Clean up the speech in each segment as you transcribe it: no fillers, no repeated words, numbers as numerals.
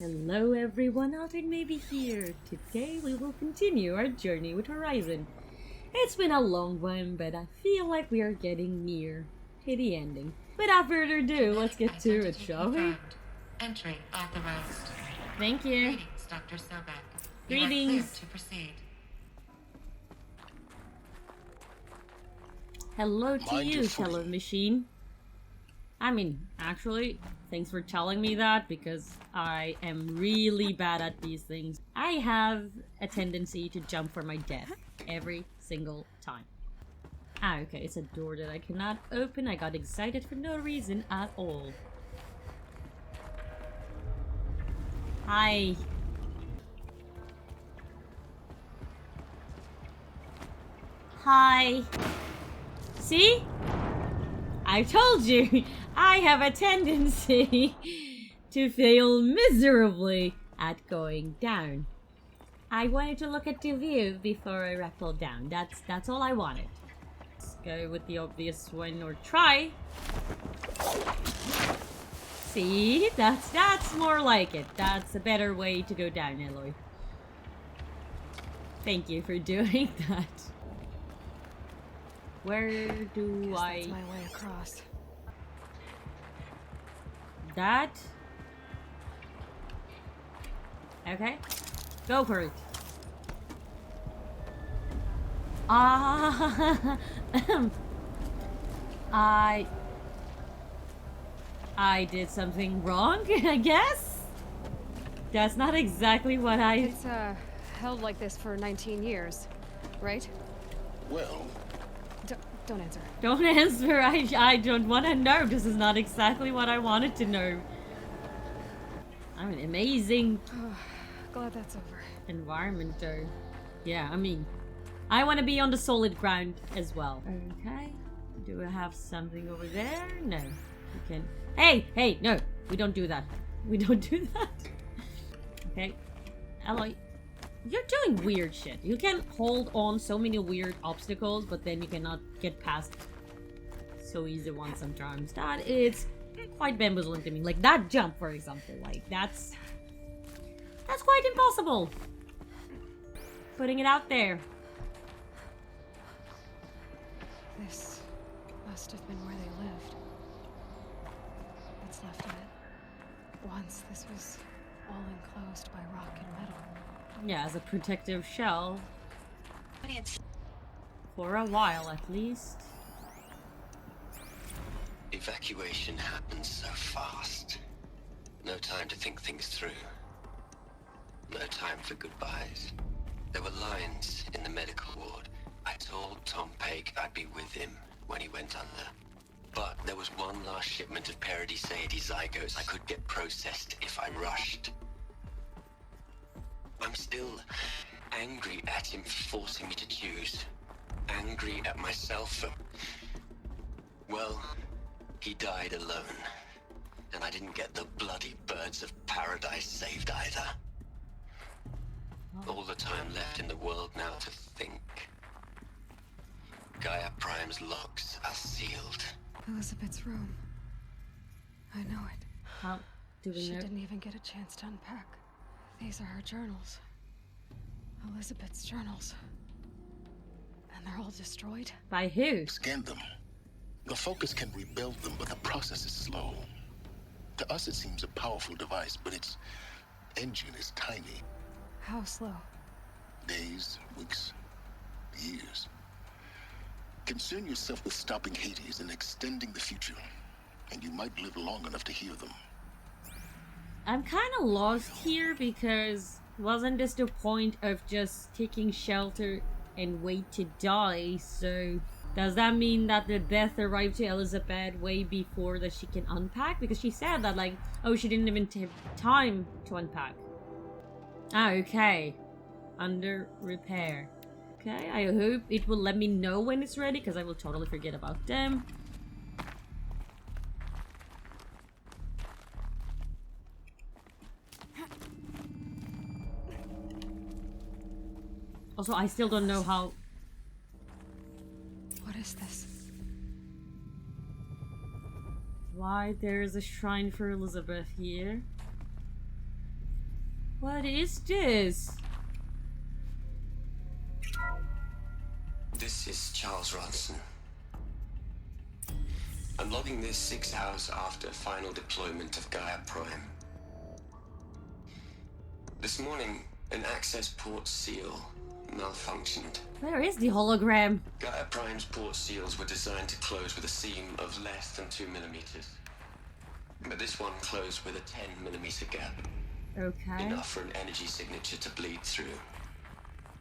Hello everyone, Alteredmaybe here. Today we will continue our journey with Horizon. It's been a long one, but I feel like we are getting near to the ending. Without further ado, let's get to it, shall we? Entry authorized. Thank you. Greetings, Dr. Sobek. Greetings. You are cleared to proceed. Hello to you, fellow machine. I mean, actually, thanks for telling me that, because I am really bad at these things. I have a tendency to jump for my death every single time. Ah, okay, it's a door that I cannot open. I got excited for no reason at all. Hi. Hi. See? I told you, I have a tendency to fail miserably at going down. I wanted to look at the view before I rappelled down. That's all I wanted. Let's go with the obvious one, or try. See, that's more like it. That's a better way to go down, Aloy. Thank you for doing that. Where do I... That's my way across. That? Okay. Go for it. I did something wrong, I guess? That's not exactly what I... It's, held like this for 19 years, right? Well... Don't answer. Don't answer. I don't want to know. This is not exactly what I wanted to know. I'm an amazing Glad that's over. environment, though. Yeah, I mean, I want to be on the solid ground as well. Okay. Do I have something over there? No. We can... Hey, no. We don't do that. We don't do that. Okay. Aloy. You're doing weird shit. You can hold on so many weird obstacles, but then you cannot get past so easy ones sometimes. That is quite bamboozling to me. Like that jump, for example. Like that's quite impossible. Putting it out there. This must have been where they lived. What's left of it. Once this was all enclosed by rock and metal. Yeah, as a protective shell. For a while, at least. Evacuation happened so fast. No time to think things through. No time for goodbyes. There were lines in the medical ward. I told Tom Pake I'd be with him when he went under. But there was one last shipment of Paradiseidae zygotes I could get processed if I rushed. I'm still angry at him for forcing me to choose. Angry at myself for... Well, he died alone. And I didn't get the bloody birds of paradise saved either. All the time left in the world now to think. Gaia Prime's locks are sealed. Elizabeth's room. I know it. How do we She know? didn't even get a chance to unpack. These are her journals. Elizabeth's journals. And they're all destroyed? By who? Scan them. The Focus can rebuild them, but the process is slow. To us it seems a powerful device, but its engine is tiny. How slow? Days, weeks, years. Concern yourself with stopping Hades and extending the future, and you might live long enough to hear them. I'm kind of lost here, because wasn't this the point of just taking shelter and wait to die? So does that mean that the death arrived to Elizabeth way before that she can unpack? Because she said that, like, oh, she didn't even take time to unpack. Ah, okay. Under repair. Okay, I hope it will let me know when it's ready, because I will totally forget about them. Also, I still don't know how... What is this? Why there is a shrine for Elizabeth here. What is this? This is Charles Ronson. I'm logging this 6 hours after final deployment of Gaia Prime. This morning, an access port seal malfunctioned. Where is the hologram? Gaia Prime's port seals were designed to close with a seam of less than 2 millimeters. But this one closed with a 10 millimeter gap. Okay. Enough for an energy signature to bleed through. Enough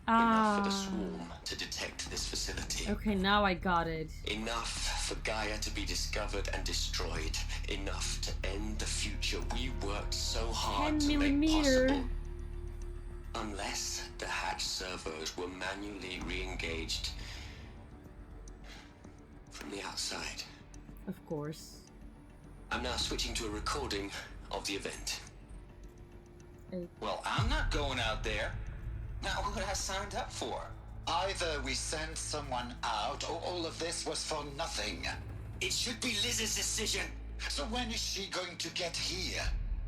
Ah. for the swarm to detect this facility. Okay, now I got it. Enough for Gaia to be discovered and destroyed. Enough to end the future we worked so hard 10 to make millimeter. possible. Unless the hatch servos were manually re-engaged from the outside. Of course. I'm now switching to a recording of the event. Well, I'm not going out there. Not what I signed up for. Either we send someone out, or all of this was for nothing. It should be Liz's decision. So when is she going to get here?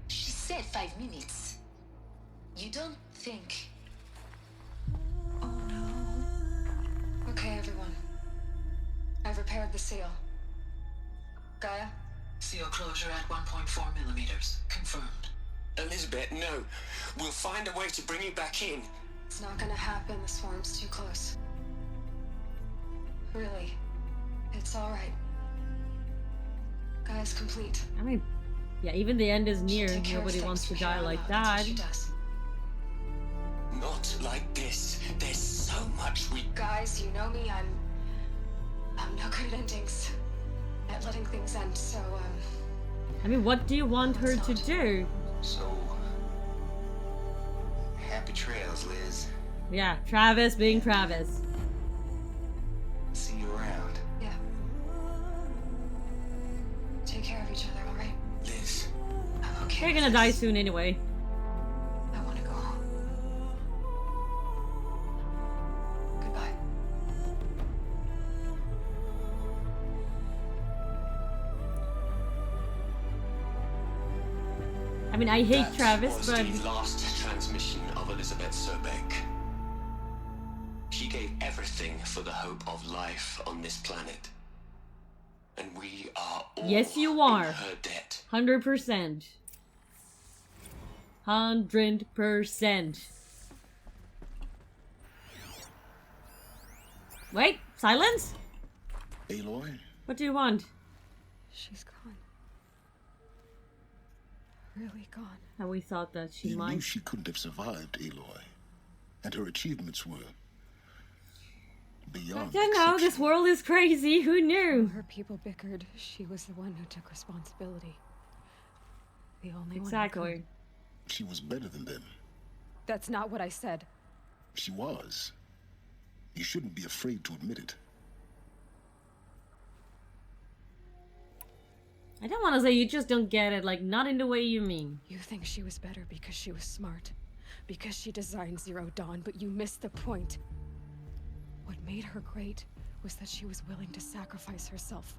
She said 5 minutes. You don't think... Oh no. Okay, everyone. I've repaired the seal. Gaia? Seal closure at 1.4 millimeters. Confirmed. Elizabeth, no. We'll find a way to bring you back in. It's not gonna happen. The swarm's too close. Really. It's alright. Gaia's complete. I mean, yeah, even the end is near. Take care of Nobody things wants to from here die on like out. That's what that. she does. Not like this. There's so much we... Guys, you know me. I'm no good at endings. At letting things end, so, I mean, what do you want her to do? So... happy trails, Liz. Yeah, Travis being Travis. See you around. yeah. Take care of each other, alright? Liz, I'm okay. They're with gonna die this. soon anyway. I wanna go home. Goodbye. I mean, I hate that Travis, was but the last transmission of Elizabeth Sobeck. She gave everything for the hope of life on this planet. And we are all Yes, you are. in her debt. 100%. 100%. Wait, silence? Aloy? What do you want? She's gone. Really gone. And we thought that she You knew might. she couldn't have survived, Aloy. And her achievements were I beyond don't know, this exceptional. world is crazy, who knew? Her people bickered. She was the one who took responsibility. The only one who Exactly. could. She was better than them. That's not what I said. She was. You shouldn't be afraid to admit it. I don't want to say you just don't get it, like, not in the way you mean. You think she was better because she was smart. Because she designed Zero Dawn, but you missed the point. What made her great was that she was willing to sacrifice herself.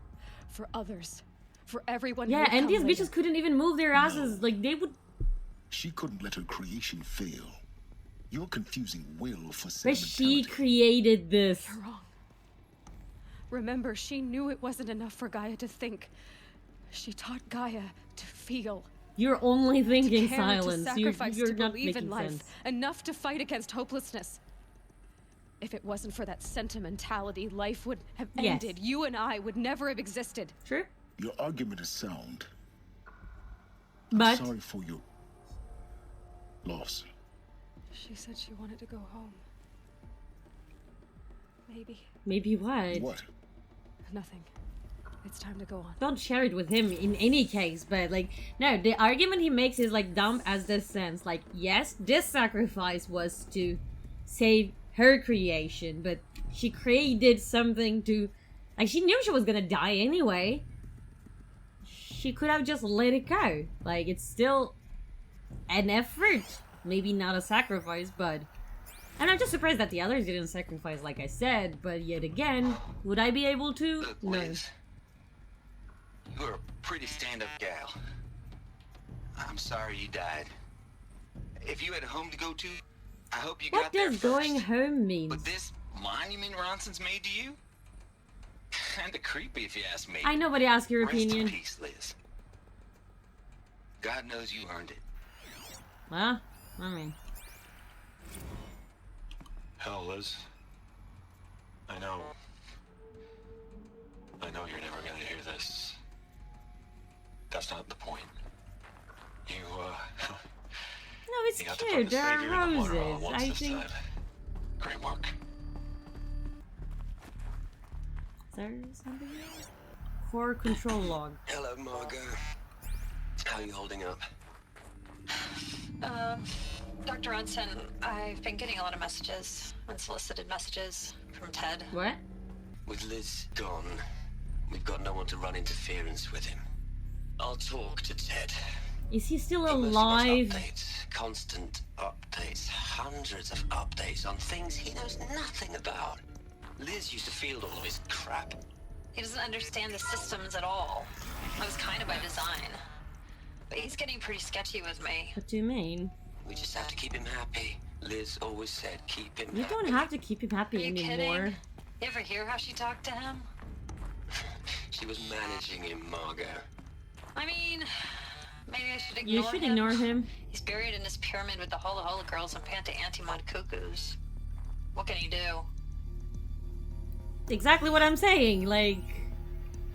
For others. For everyone who Yeah, would and come these later. bitches couldn't even move their asses, like, they would. She couldn't let her creation fail. You're confusing will for But she sentimentality. created this. You're wrong. Remember, she knew it wasn't enough for Gaia to think. She taught Gaia to feel. You're only thinking care, silence. to sacrifice, You're to not believe making in life. sense. Enough to fight against hopelessness. If it wasn't for that sentimentality, life would have Yes. ended. You and I would never have existed. True. Your argument is sound. But Sorry for your loss. She said she wanted to go home. Maybe. maybe what? What? Nothing. It's time to go on. Don't share it with him in any case, but like, no, the argument he makes is like dumb as this sense. Like, yes, this sacrifice was to save her creation, but she created something to, like, she knew she was gonna die anyway. She could have just let it go. Like, it's still an effort. Maybe not a sacrifice, but... And I'm just surprised that the others didn't sacrifice, like I said, but yet again, would I be able to? Look, No. Liz. You were a pretty stand-up gal. I'm sorry you died. If if you had a home to go to, I hope you What got there does first. going home mean? But this monument Ronson's made to you? Kinda creepy if you ask me. I nobody ask your Rest opinion. in peace, Liz. God knows you earned it. Well, I mean, Hell, Liz. I know you're never gonna hear this. That's not the point. You, no, it's you got to cute. put the There are savior in the water all at roses. once I this think. time. Great work. Is there something else? For control log. Hello, Margot. How are you holding up? Dr. Ronson, I've been getting a lot of messages, unsolicited messages from Ted. What? With Liz gone, we've got no one to run interference with him. I'll talk to Ted. Is he still He must alive? want updates, constant updates, hundreds of updates on things he knows nothing about. Liz used to field all of his crap. He doesn't understand the systems at all. That was kind of by design. But he's getting pretty sketchy with me. What do you mean? We just have to keep him happy. Liz always said keep him You happy. don't have to keep him happy Are you anymore. kidding? You ever hear how she talked to him? She was managing him, Margot. I mean, maybe I should ignore You should ignore him. He's buried in his pyramid with the Hola Hola girls and Panta Antimod cuckoos. What can he do? Exactly what I'm saying. Like,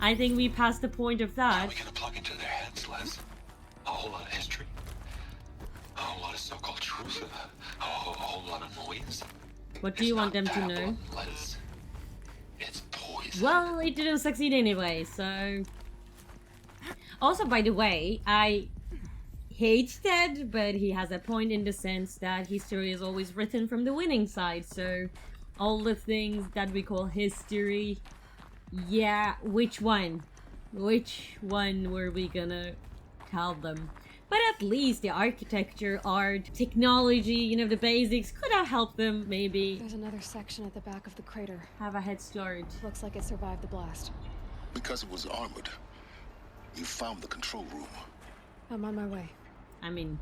I think we passed the point of How are that. we gonna plug into their heads, Les? A whole lot of history? A whole lot of so-called truth? A whole lot of noise? What do you want them to know? Les. It's poison. Well, it didn't succeed anyway, so... Also, by the way, I hate Ted, but he has a point in the sense that history is always written from the winning side, so all the things that we call history, yeah, which one? Which one were we gonna call them? But at least the architecture, art, technology, you know, the basics could have helped them maybe There's another section at the back of the crater. have a head start. Looks like it survived the blast. Because it was armored. You found the control room. I'm on my way. I mean,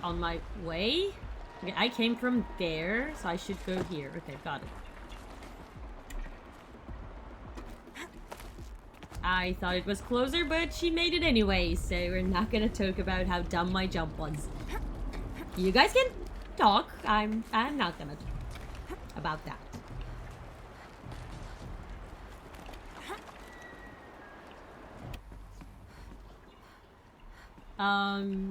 on my way? Okay, I came from there, so I should go here. Okay, got it. I thought it was closer, but she made it anyway, so we're not gonna talk about how dumb my jump was. You guys can talk. I'm not gonna talk about that.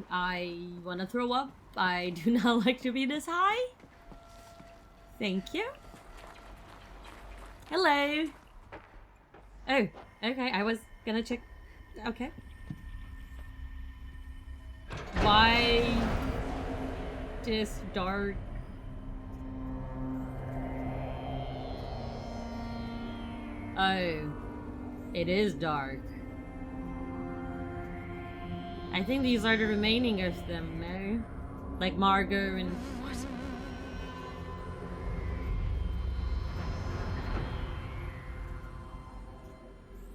I wanna throw up. I do not like to be this high. Thank you. Hello. Oh, okay, I was gonna check. Okay. Why this dark? Oh, it is dark. I think these are the remaining of them, no? Like Margot and...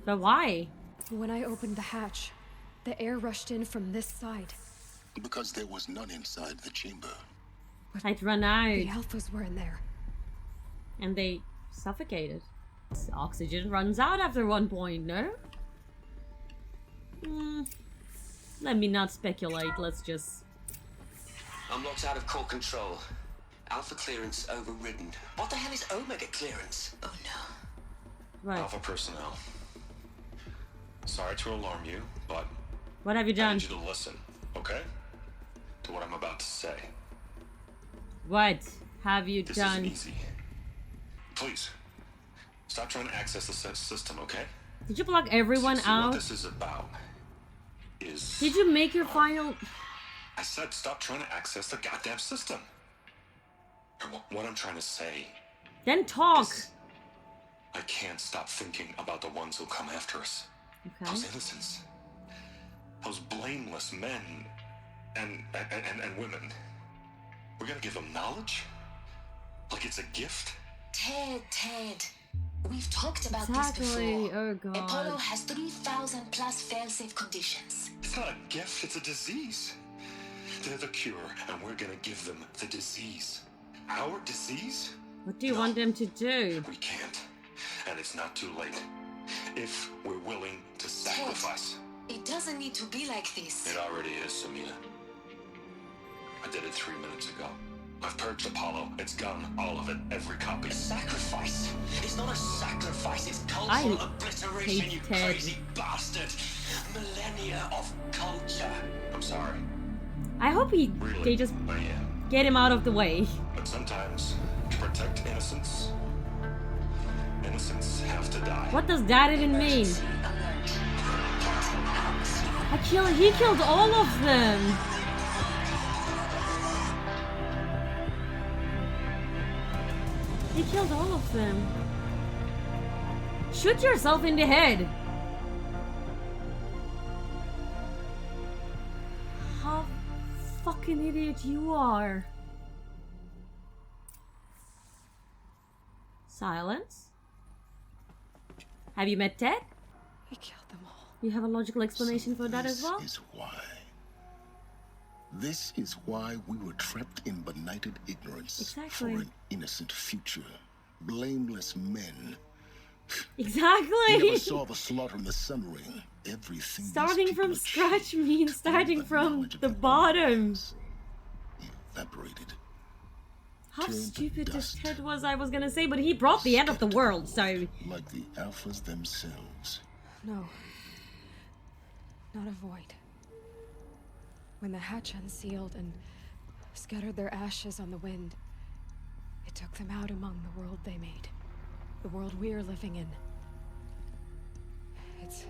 But why? When I opened the hatch, the air rushed in from this side. Because there was none inside the chamber. I'd run out. The alphas were in there. And they suffocated. Oxygen runs out after one point, no? Let me not speculate, let's just... I'm locked out of core control. Alpha clearance overridden. What the hell is Omega clearance? Oh no. Right. Alpha personnel. Sorry to alarm you, but What have you I done? need you to listen, okay? To what I'm about to say. What have you This done? isn't easy. Please, stop trying to access the system, okay? Did you block everyone See, out? what this is about is... Did you make your final... I said stop trying to access the goddamn system. Or what I'm trying to say Then talk! is I can't stop thinking about the ones who come after us. Okay. Those innocents. Those blameless men and women. We're gonna give them knowledge? Like it's a gift? Ted. We've talked about Exactly. this before. Oh god. Apollo has 3,000 plus fail-safe conditions. It's not a gift, it's a disease. They're the cure, and we're gonna give them the disease. Our disease? What do you want them to do? We can't. And it's not too late. If we're willing to sacrifice. It doesn't need to be like this. It already is, Samina. I did it 3 minutes ago. I've purged Apollo. It's gone. All of it. Every copy. A sacrifice? It's not a sacrifice. It's cultural obliteration, you Ted. crazy bastard. Millennia of culture. I'm sorry. I hope they just I am. get him out of the way. But sometimes, to protect innocence, innocents have to die. What does that even mean? He killed all of them. He killed all of them. Shoot yourself in the head. How fucking idiot you are. Silence. Have you met Ted? He killed them all. You have a logical explanation for that as well? This is why we were trapped in benighted ignorance. Exactly. For an innocent future. Blameless men. Exactly. We never saw the slaughter in the sun ring. Everything. Starting from scratch means starting from the bottom. Evaporated. How stupid this Ted was, I was gonna say, but he brought the end of the world, so... Like the alphas themselves. No. Not a void. When the hatch unsealed and scattered their ashes on the wind, it took them out among the world they made. The world we're living in. It's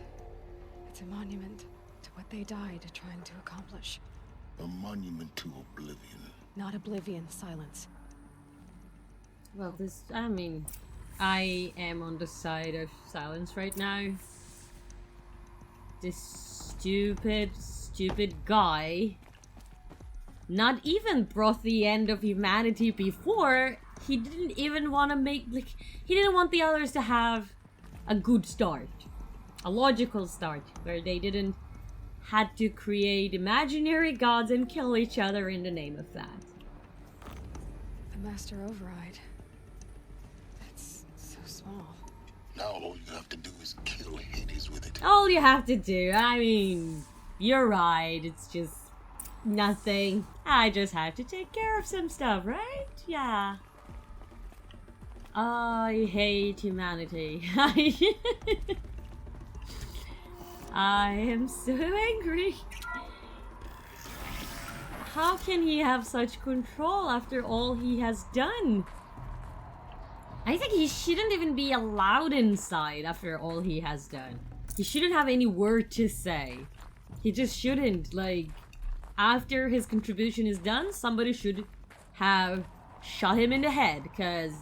a monument to what they died trying to accomplish. A monument to oblivion. Not oblivion, silence. Well, I am on the side of silence right now. This stupid guy not even brought the end of humanity before. He didn't even want to he didn't want the others to have a good start, a logical start, where they didn't had to create imaginary gods and kill each other in the name of that. The Master Override. It's so small. Now all you have to do is kill Hades with it. All you have to do, you're right, it's just nothing. I just have to take care of some stuff, right? Yeah. I hate humanity. I am so angry. How can he have such control after all he has done? I think he shouldn't even be allowed inside after all he has done. He shouldn't have any word to say. He just shouldn't. After his contribution is done, somebody should have shot him in the head, because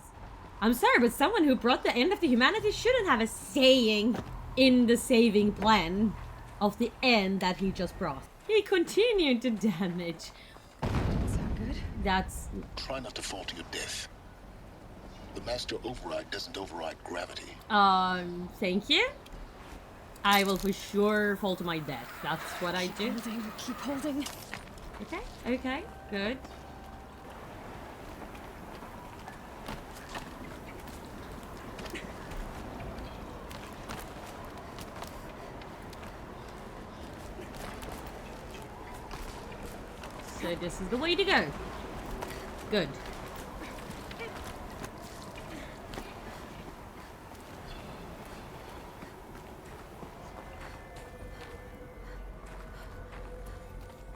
I'm sorry, but someone who brought the end of the humanity shouldn't have a saying in the saving plan of the end that he just brought. He continued to damage. Is that good? That's... Try not to fall to your death. The Master Override doesn't override gravity. Thank you. I will for sure fall to my death. That's what I do. Keep holding. Okay, good. So this is the way to go. Good.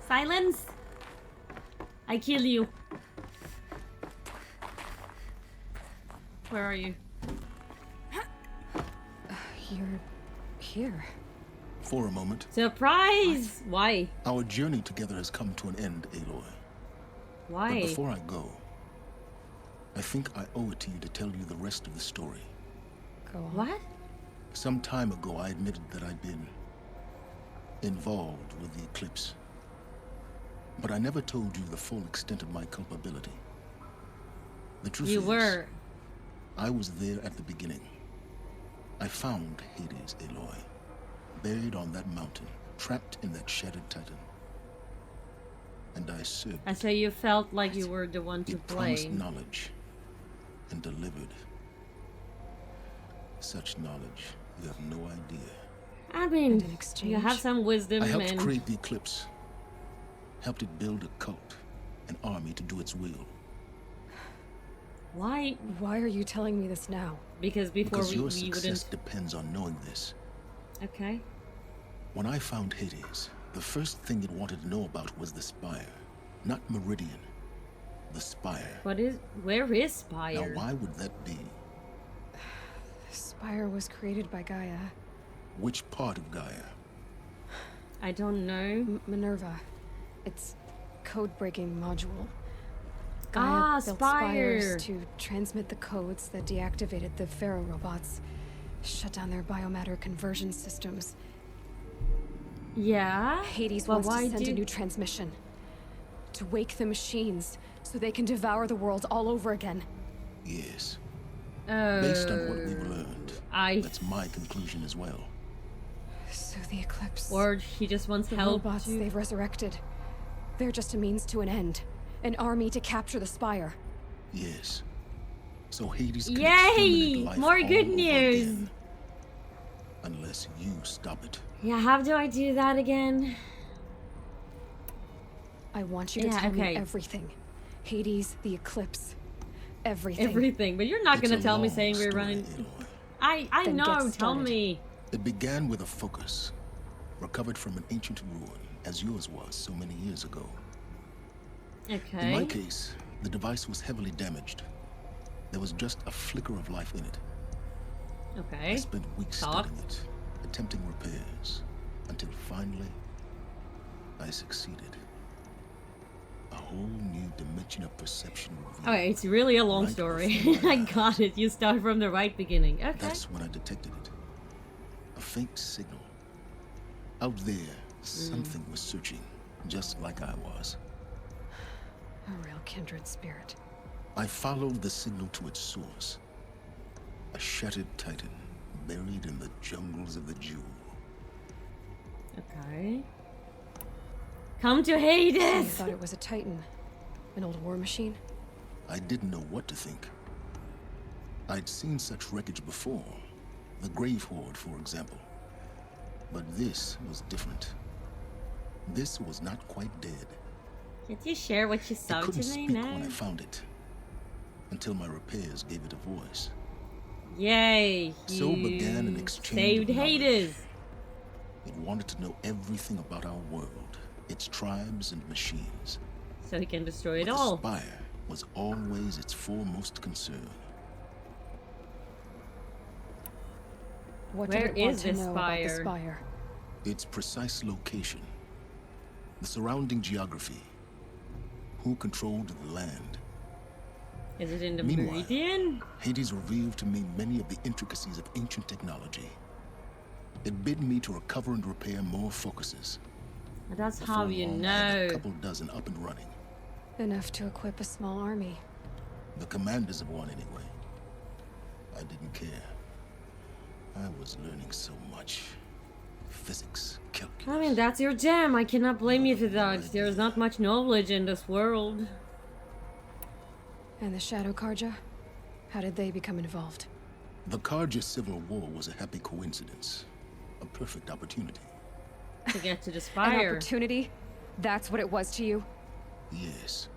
Silence! I kill you. Where are you? You're here. For a moment. Surprise! What? Why? Our journey together has come to an end, Aloy. Why? But before I go, I think I owe it to you to tell you the rest of the story. Go on. What? Some time ago, I admitted that I'd been involved with the eclipse. But I never told you the full extent of my culpability. The truth is, I was there at the beginning. I found Hades, and I served. I say you felt like you were the one to It promised blame. knowledge and delivered. Such knowledge, you have no idea. I mean, And in exchange, you have some wisdom I helped and... create the Eclipse. Helped it build a cult, an army to do its will. Why? Why are you telling me this now? Because before Because your we success wouldn't... depends on knowing this. Okay. When I found Hades, the first thing it wanted to know about was the Spire. Not Meridian. The Spire. What is... Where is Spire? Now why would that be? The Spire was created by Gaia. Which part of Gaia? I don't know. Minerva. It's code-breaking module. Ah, Gaia built Spire. spires to transmit the codes that deactivated the Faro robots, shut down their biomatter conversion systems. Yeah? Hades Well, wants why to send do... a new transmission. To wake the machines, so they can devour the world all over again. Yes. Based on what Oh, we've learned, I... that's my conclusion as well. So the Eclipse... Or he just wants the help robots to... they've resurrected. They're just a means to an end. An army to capture the Spire. Yes. So Hades can Yay! exterminate life More all good over news! again. Unless you stop it. Yeah, how do I do that again? I want you to Yeah, tell okay. me everything. Hades, the Eclipse. Everything. Everything, but you're not It's gonna a tell me long saying we're story, running... Aloy. I Then know, get tell started. me. It began with a focus, recovered from an ancient ruin, as yours was so many years ago. Okay. In my case, the device was heavily damaged. There was just a flicker of life in it. Okay. I spent weeks Talk. studying it, attempting repairs, until finally, I succeeded. A whole new dimension of perception revealed. Okay, it's really a long Right story. before my I got it. You start from the right beginning. Okay. That's when I detected it. A faint signal. Out there, something was searching, just like I was. A real kindred spirit. I followed the signal to its source. A shattered titan, buried in the jungles of the Jewel. Okay. Come to You Hades! thought it was a Titan? An old war machine? I didn't know what to think. I'd seen such wreckage before. The Grave Horde, for example. But this was different. This was not quite dead. Can't you share what you I saw to couldn't me speak now? when I found it. Until my repairs gave it a voice. Yay! So you began an exchange saved of knowledge. Hades! It wanted to know everything about our world, its tribes and machines. So he can destroy it But all. the Spire was always its foremost concern. What Where did it want is to this know about the spire? Spire? Its precise location, the surrounding geography, who controlled the land. Is it in the Meanwhile, Meridian? Hades revealed to me many of the intricacies of ancient technology. It bid me to recover and repair more focuses. That's Before how you long, I had a know. couple dozen up and running. Enough to equip a small army. The commanders of one, anyway. I didn't care. I was learning so much. Physics, calculus. I mean, that's your jam. I cannot blame you for that. There's not much knowledge in this world. And the Shadow Karja? How did they become involved? The Karja Civil War was a happy coincidence. A perfect opportunity. To get to the An spire. opportunity? That's what it was to you? Yes.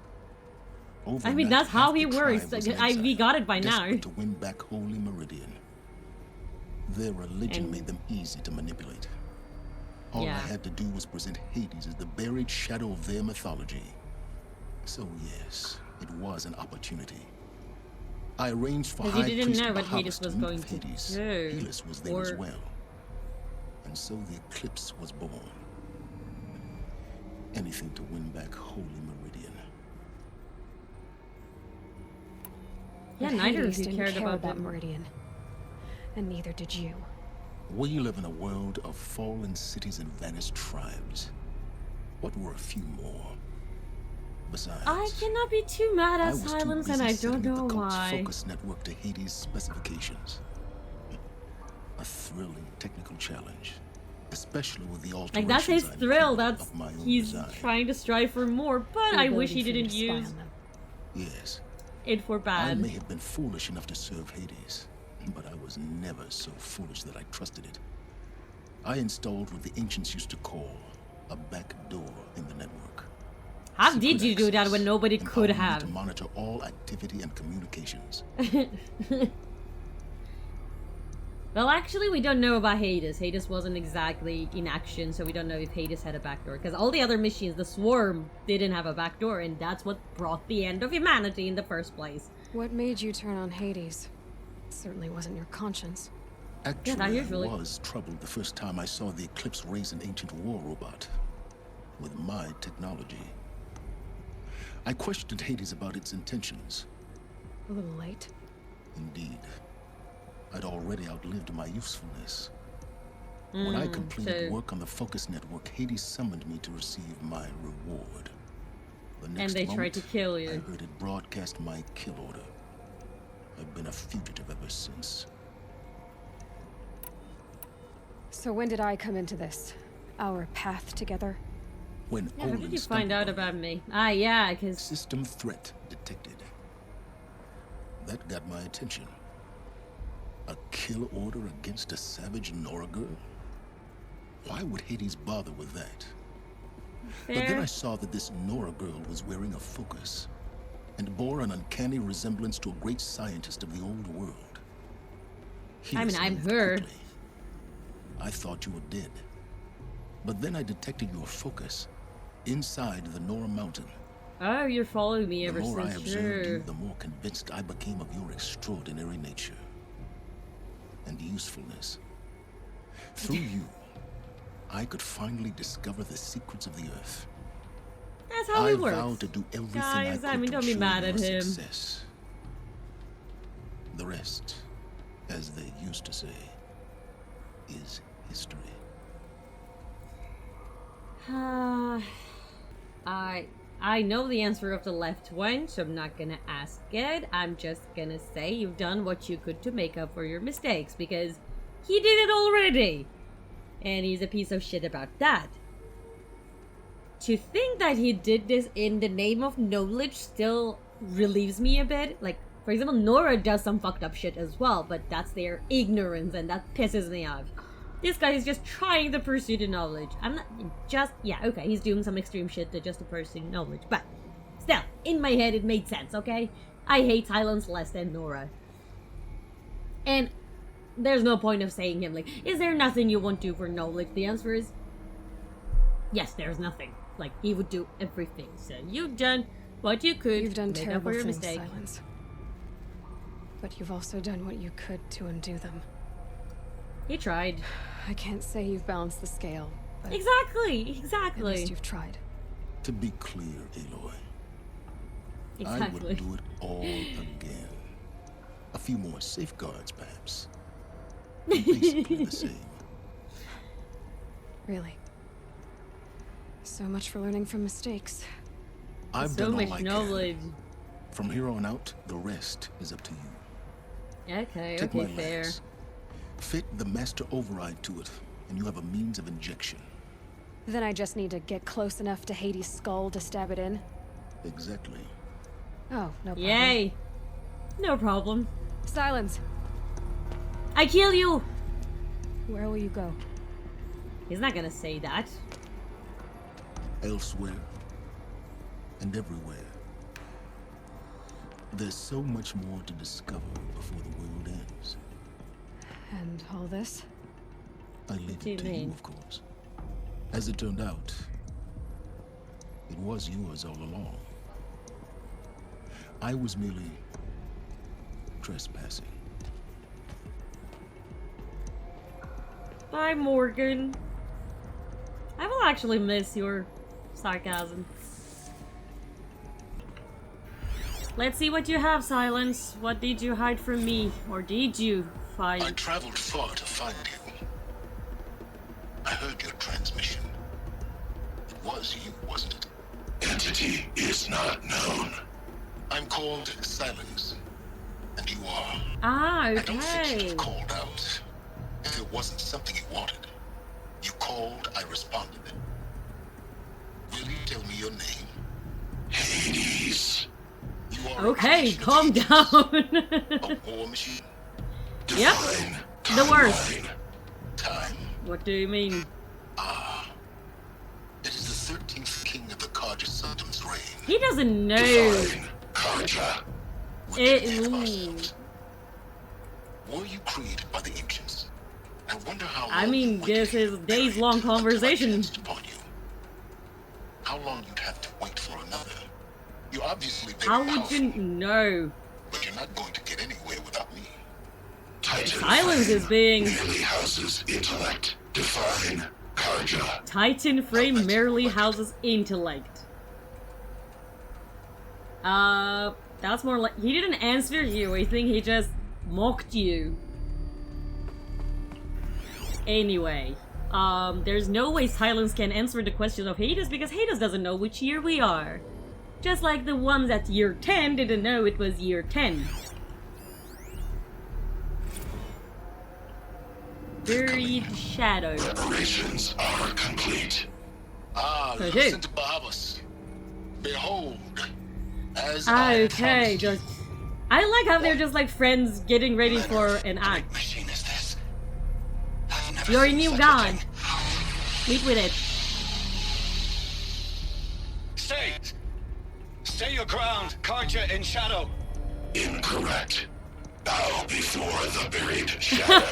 I mean, Overnight, that's how half he the works. tribe was in We exile, got it by now. desperate to win back Holy Meridian. Their religion And- made them easy to manipulate. All Yeah. I had to do was present Hades as the buried shadow of their mythology. So yes, it was an opportunity. I arranged for Because you High didn't Priest know what Hades Bahavas was to meet going with to Hades. do, Helis was there as or- well. And so the eclipse was born. Anything to win back Holy Meridian. Yeah, But neither of Hades you didn't cared care about about the... Meridian. And neither did you. We live in a world of fallen cities and vanished tribes. What were a few more? Besides, I cannot be too mad I at was too Silence, busy and I setting don't up know the cult's why. focus network to Hades' specifications. A thrilling technical challenge. especially with the alterations Like, that's his I thrill. made That's of my own he's design. trying to strive for more, but The I wish ability he for you didn't to spy use on them. Yes, it for I bad. may have been foolish enough to serve Hades, but I was never so foolish that I trusted it. I installed what the ancients used to call a back door in the network. How Secret did you do that access, when nobody could empowering me have? to monitor all activity and communications. Well, actually, we don't know about Hades. Hades wasn't exactly in action, so we don't know if Hades had a backdoor. Because all the other machines, the Swarm, didn't have a backdoor, and that's what brought the end of humanity in the first place. What made you turn on Hades? It certainly wasn't your conscience. Actually, not usually. I was troubled the first time I saw the Eclipse raise an ancient war robot with my technology. I questioned Hades about its intentions. A little late. Indeed. I'd already outlived my usefulness. When I completed work on the Focus Network, Hades summoned me to receive my reward. The next And they tried moment, to kill you. I heard it broadcast my kill order. I've been a fugitive ever since. So when did I come into this? Our path together? When Yeah, how Olin did you stumbled find out on about me? Ah, yeah, because... System threat detected. That got my attention. A kill order against a savage Nora girl? Why would Hades bother with that? But then I saw that this Nora girl was wearing a focus and bore an uncanny resemblance to a great scientist of the old world. I mean, Hades I'm moved her. quickly. I thought you were dead. But then I detected your focus inside the Nora mountain. Oh, you're following me The ever more I since, observed sure. you, the more convinced I became of your extraordinary nature and usefulness. Through you, I could finally discover the secrets of the Earth. That's how I it works. vowed to do everything Guys, I I could mean, to don't be ensure mad your at him. success. The rest, as they used to say, is history. I know the answer of the left one, so I'm not gonna ask it. I'm just gonna say you've done what you could to make up for your mistakes, because he did it already. And he's a piece of shit about that. To think that he did this in the name of knowledge still relieves me a bit. Like, for example, Nora does some fucked up shit as well, but that's their ignorance, and that pisses me off. This guy is just trying to pursue the knowledge. I'm not just, yeah, okay, he's doing some extreme shit to just to pursue knowledge, but still, in my head it made sense, okay? I hate Silence less than Nora. And there's no point of saying him, like, is there nothing you won't do for knowledge? The answer is, yes, there's nothing. Like, he would do everything, so you've done what you could. You've done to make up terrible for your things, mistake. Silence. But you've also done what you could to undo them. He tried. I can't say you've balanced the scale, but Exactly, at exactly. least you've tried. To be clear, Aloy, I Exactly. would do it all again. A few more safeguards, perhaps. Basically the same. Really. So much for learning from mistakes. I've So done all much I knowledge. can. From here on out, the rest is up to you. Okay, Take okay, my fair. lance. Fit the master override to it, and you have a means of injection. Then I just need to get close enough to Hades' skull to stab it in? Exactly. Oh, no problem. Yay! No problem. Silence! I kill you! Where will you go? He's not gonna say that. Elsewhere and everywhere. There's so much more to discover before the world ends. And all this? I leave do you it to you, mean? of course. As it turned out, it was yours all along. I was merely trespassing. Bye, Morgan. I will actually miss your sarcasm. Let's see what you have, Silence. What did you hide from me? Or did you I find? traveled far to find you. I heard your transmission. It was you, wasn't it? Entity is not known. I'm called Silence, and you are. Ah, I don't think you'd okay. have called out if it wasn't something you wanted. You called called, I responded. Will you tell me your name? Hades. You are Okay, a calm down. a war machine. Yep, the worst. Time. What do you mean? It is the 13th king of the Karja Sultan's reign. He doesn't know. Karja. Were you created by the ancients? I wonder how long I mean, this is a days-long conversation. Upon you. How long you'd have to wait for another? You obviously very How would powerful, you know? but you're not going to get anywhere without me. Titan Silence flame is being. merely houses intellect. Define Karja. Titan frame merely houses intellect. That's more like he didn't answer you. I think he just mocked you. Anyway, there's no way Silence can answer the question of Hades because Hades doesn't know which year we are. Just like the ones at year 10 didn't know it was year 10. Buried shadow. Preparations are complete. Okay. Listen to Bahabas. Behold, as I Okay, promised you. just... I like how they're just like friends getting ready for an act. Machine is this? I've never You're a seen new such god. thing. Meet with it. Stay! Stay your ground, Karja in shadow. Incorrect. Bow before the buried shadow.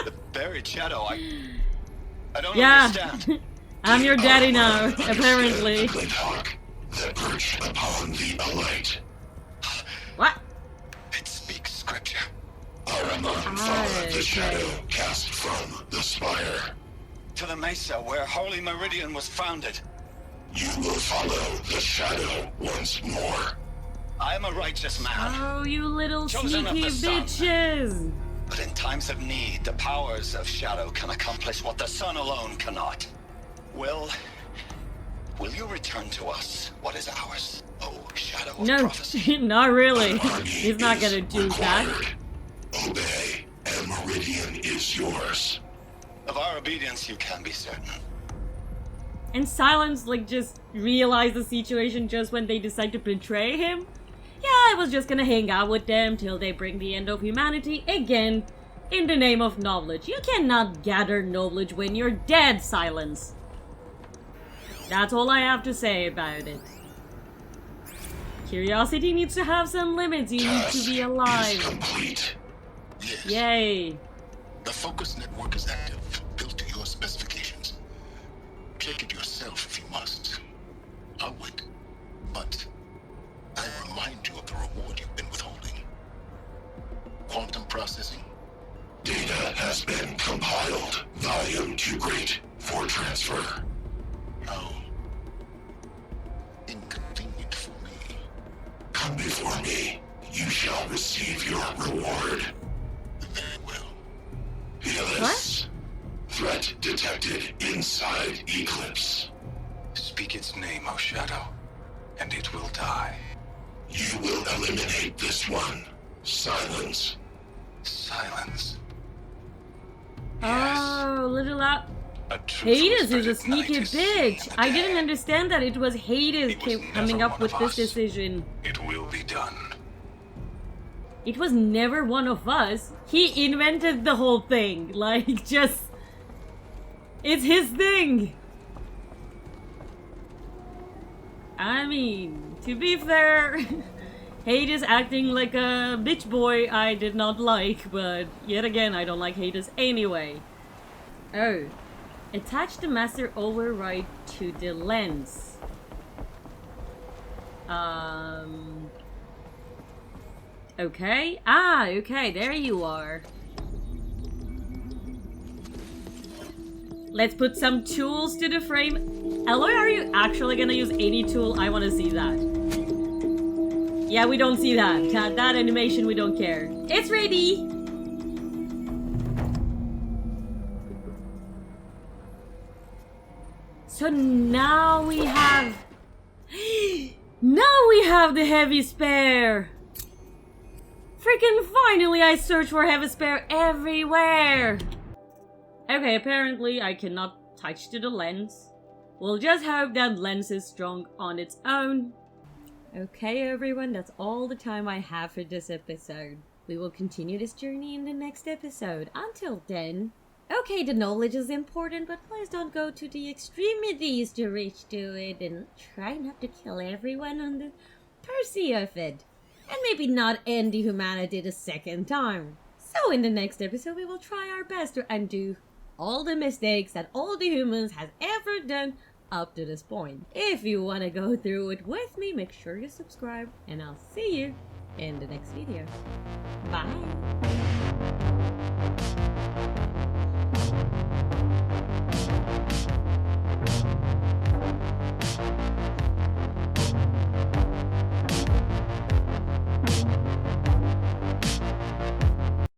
The buried shadow, I don't Yeah. understand. I'm your daddy now, Understand apparently. the glint hawk that perched upon the alight. What? It speaks scripture. Araman followed the shadow cast from the spire. To the mesa where Holy Meridian was founded. You will follow the shadow once more. I am a righteous man, Oh, you little Chosen of sneaky the sun. bitches! but in times of need, the powers of shadow can accomplish what the sun alone cannot. Will you return to us what is ours? Oh, shadow of No, prophecy. not really. An army He's not is gonna do that. required. Obey, and Meridian is yours. Of our obedience, you can be certain. And Silence, like, just realized the situation just when they decide to betray him? Yeah, I was just gonna hang out with them till they bring the end of humanity again, in the name of knowledge. You cannot gather knowledge when you're dead, Silence. That's all I have to say about it. Curiosity needs to have some limits. You need to be Is alive. complete. Yes. Yay. The focus network is active, built to your specifications. Check it yourself if you must. I'll wait. But I remind you of the reward you've been withholding. Quantum processing. Data has been compiled. Volume too great for transfer. How inconvenient for me. Come before me. You shall receive your reward. Very well. Fearless. Threat detected inside Eclipse. Speak its name, O Shadow, and it will die. You will eliminate this one. Silence. Silence. Oh, little out. A truth Hades was is a spread at night sneaky is seen in bitch. the I didn't day. understand that it was Hades It was coming never up one with of this us. decision. It will be done. It was never one of us. He invented the whole thing. Like, just... It's his thing. I mean, to be fair, Hades acting like a bitch boy I did not like, but yet again, I don't like Hades anyway. Oh. Attach the master override to the lens. Okay. Ah, okay, there you are. Let's put some tools to the frame. Aloy, are you actually gonna use any tool? I wanna see that. Yeah, we don't see that. That animation, we don't care. It's ready! So now we have... Now we have the heavy spare! Freaking finally I search for heavy spare everywhere! Okay, apparently I cannot attached to the lens. We'll just hope that lens is strong on its own. Okay everyone, that's all the time I have for this episode. We will continue this journey in the next episode. Until then, okay, the knowledge is important, but please don't go to the extremities to reach to it, and try not to kill everyone on the pursuit of it. And maybe not end the humanity the second time. So in the next episode, we will try our best to undo all the mistakes that all the humans have ever done up to this point. If you want to go through it with me, make sure you subscribe, and I'll see you in the next video. Bye!